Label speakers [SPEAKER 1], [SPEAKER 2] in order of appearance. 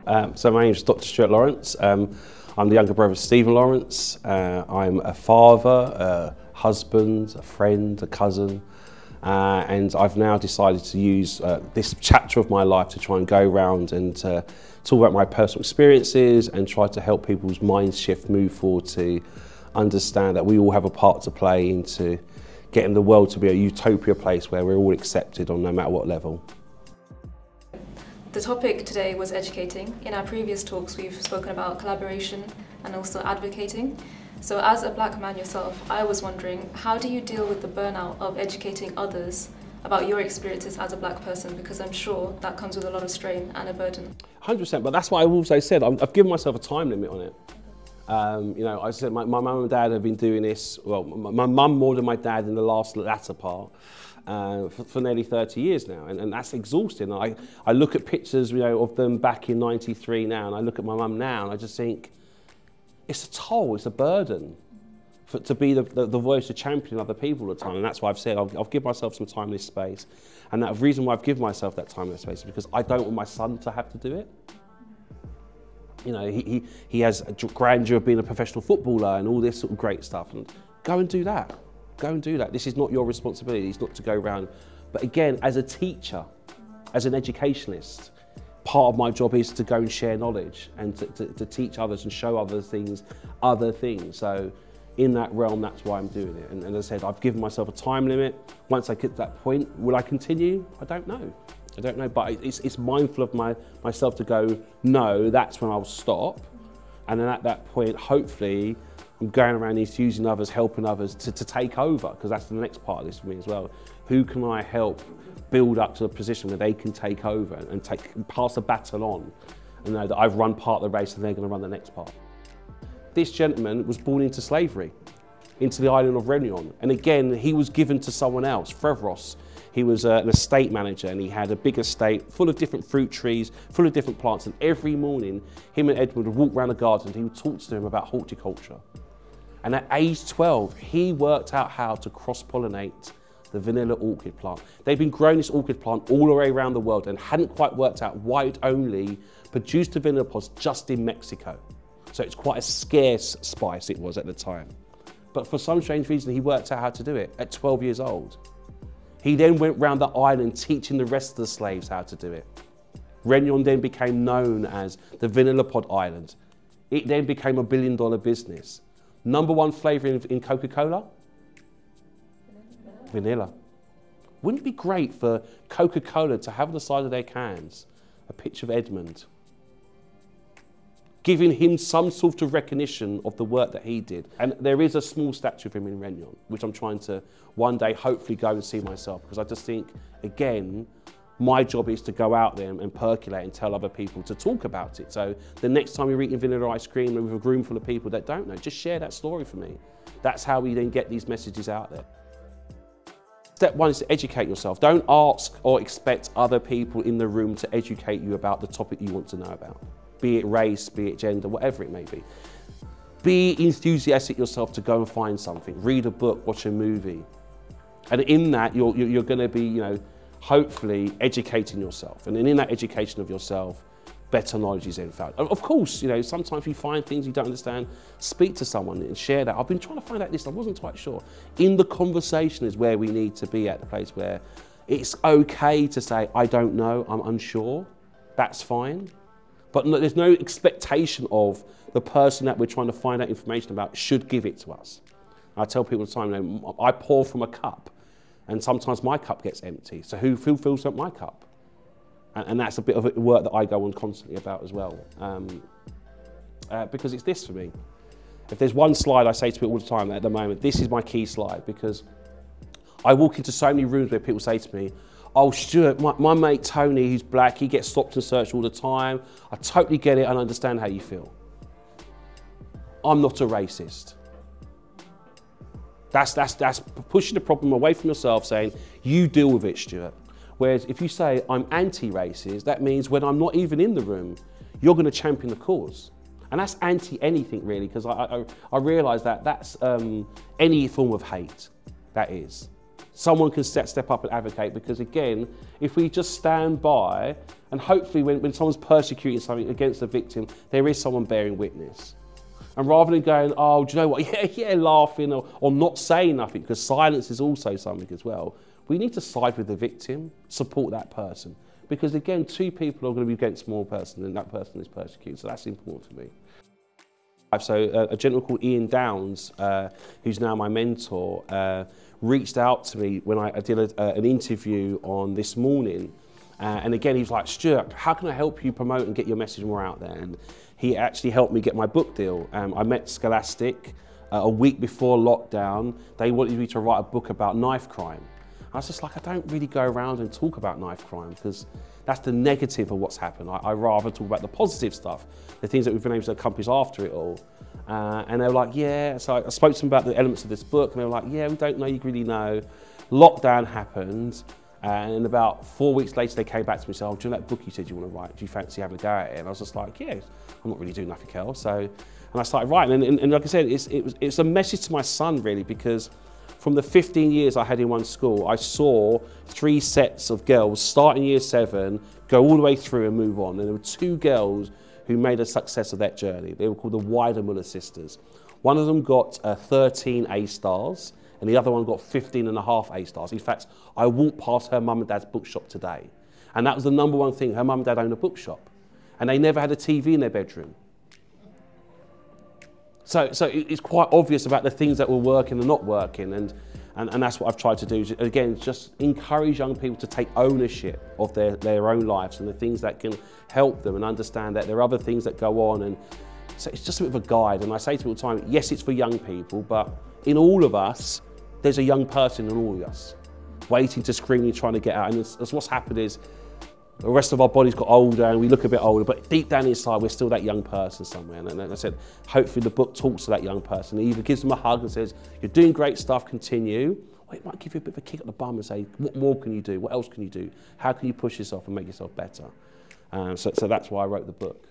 [SPEAKER 1] So my name is Dr Stuart Lawrence. I'm the younger brother of Stephen Lawrence. I'm a father, a husband, a friend, a cousin, and I've now decided to use this chapter of my life to try and go around and talk about my personal experiences and try to help people's minds shift, move forward to understand that we all have a part to play into getting the world to be a utopia place where we're all accepted on no matter what level.
[SPEAKER 2] The topic today was educating. In our previous talks we've spoken about collaboration and also advocating. So as a black man yourself, I was wondering, how do you deal with the burnout of educating others about your experiences as a black person? Because I'm sure that comes with a lot of strain and a burden.
[SPEAKER 1] 100%, but that's what I've also said. I've given myself a time limit on it. You know, I said my mum and dad have been doing this, well, my mum more than my dad in the latter part, for nearly 30 years now, and that's exhausting. I look at pictures, you know, of them back in '93 now, and I look at my mum now, and I just think, it's a toll, it's a burden to be the voice, to champion other people all the time, and that's why I've said I'll give myself some time in this space, and that reason why I've given myself that time in this space is because I don't want my son to have to do it. You know, he has a grandeur of being a professional footballer and all this sort of great stuff, and go and do that. Go and do that. This is not your responsibility. It's not to go around. But again, as a teacher, as an educationalist, part of my job is to go and share knowledge and to teach others and show other things. So in that realm, that's why I'm doing it. And as I said, I've given myself a time limit. Once I get to that point, will I continue? I don't know. I don't know, but it's mindful of myself to go, no, that's when I'll stop. And then at that point, hopefully, I'm going around using others, helping others to take over, because that's the next part of this for me as well. Who can I help build up to a position where they can take over and pass the baton on, and know that I've run part of the race and they're going to run the next part. This gentleman was born into slavery, into the island of Réunion. And again, he was given to someone else, Frevros. He was an estate manager, and he had a big estate full of different fruit trees, full of different plants. And every morning, him and Edward would walk around the garden and he would talk to them about horticulture. And at age 12, he worked out how to cross-pollinate the vanilla orchid plant. They've been growing this orchid plant all the way around the world and hadn't quite worked out why it only produced the vanilla pods just in Mexico. So it's quite a scarce spice it was at the time. But for some strange reason, he worked out how to do it at 12 years old. He then went round the island teaching the rest of the slaves how to do it. Réunion then became known as the Vanilla Pod Island. It then became $1 billion business. Number one flavour in Coca-Cola? Vanilla. Wouldn't it be great for Coca-Cola to have on the side of their cans a picture of Edmund, giving him some sort of recognition of the work that he did? And there is a small statue of him in Réunion, which I'm trying to one day hopefully go and see myself, because I just think, again, my job is to go out there and percolate and tell other people to talk about it. So the next time you're eating vanilla ice cream with a room full of people that don't know, just share that story for me. That's how we then get these messages out there. Step one is to educate yourself. Don't ask or expect other people in the room to educate you about the topic you want to know about. Be it race, be it gender, whatever it may be. Be enthusiastic yourself to go and find something. Read a book, watch a movie. And in that, you're going to be, you know, hopefully educating yourself. And then in that education of yourself, better knowledge is then found. Of course, you know, sometimes you find things you don't understand, speak to someone and share that. I've been trying to find out this, I wasn't quite sure. In the conversation is where we need to be, at the place where it's okay to say, I don't know, I'm unsure, that's fine. But no, there's no expectation of the person that we're trying to find out information about should give it to us. I tell people all the time, you know, I pour from a cup, and sometimes my cup gets empty. So who fills up my cup? And that's a bit of work that I go on constantly about as well. Because it's this for me. If there's one slide I say to people all the time at the moment, this is my key slide, because I walk into so many rooms where people say to me, oh, Stuart, my mate Tony, who's black, he gets stopped and searched all the time. I totally get it and understand how you feel. I'm not a racist. That's pushing the problem away from yourself, saying, you deal with it, Stuart. Whereas if you say, I'm anti-racist, that means when I'm not even in the room, you're going to champion the cause. And that's anti-anything, really, because I realise that that's any form of hate, that is. someone can step up and advocate, because again, if we just stand by, and hopefully when someone's persecuting something against the victim, there is someone bearing witness. And rather than going, oh, do you know what, yeah, laughing or not saying nothing, because silence is also something as well, we need to side with the victim, support that person. Because again, two people are going to be against one person and that person is persecuted, so that's important for me. So a gentleman called Ian Downs, who's now my mentor, reached out to me when I did an interview on This Morning. And again, he was like, Stuart, how can I help you promote and get your message more out there? And he actually helped me get my book deal. I met Scholastic a week before lockdown. They wanted me to write a book about knife crime. I was just like, I don't really go around and talk about knife crime, because that's the negative of what's happened. I rather talk about the positive stuff, the things that we've been able to accomplish after it all. And they were like, yeah. So I spoke to them about the elements of this book, and they were like, yeah, we don't know, you really know. Lockdown happened, and about 4 weeks later, they came back to me and said, oh, do you know that book you said you want to write? Do you fancy having a go at it? And I was just like, yeah, I'm not really doing nothing else. So, and I started writing, and like I said, it's a message to my son, really, because from the 15 years I had in one school, I saw 3 sets of girls start in year 7, go all the way through and move on. And there were 2 girls who made a success of that journey. They were called the Weidemuller sisters. One of them got 13 A stars, and the other one got 15.5 A stars. In fact, I walked past her mum and dad's bookshop today, and that was the #1 thing. Her mum and dad owned a bookshop, and they never had a TV in their bedroom. So it's quite obvious about the things that were working and not working, and that's what I've tried to do. Again, just encourage young people to take ownership of their own lives and the things that can help them, and understand that there are other things that go on. And so it's just a bit of a guide. And I say to people all the time, yes, it's for young people, but in all of us, there's a young person in all of us, waiting to scream and trying to get out. And that's what's happened is, the rest of our bodies got older and we look a bit older, but deep down inside we're still that young person somewhere. And I said, hopefully the book talks to that young person. It either gives them a hug and says, you're doing great stuff, continue, or it might give you a bit of a kick at the bum and say, what more can you do? What else can you do? How can you push yourself and make yourself better? So that's why I wrote the book.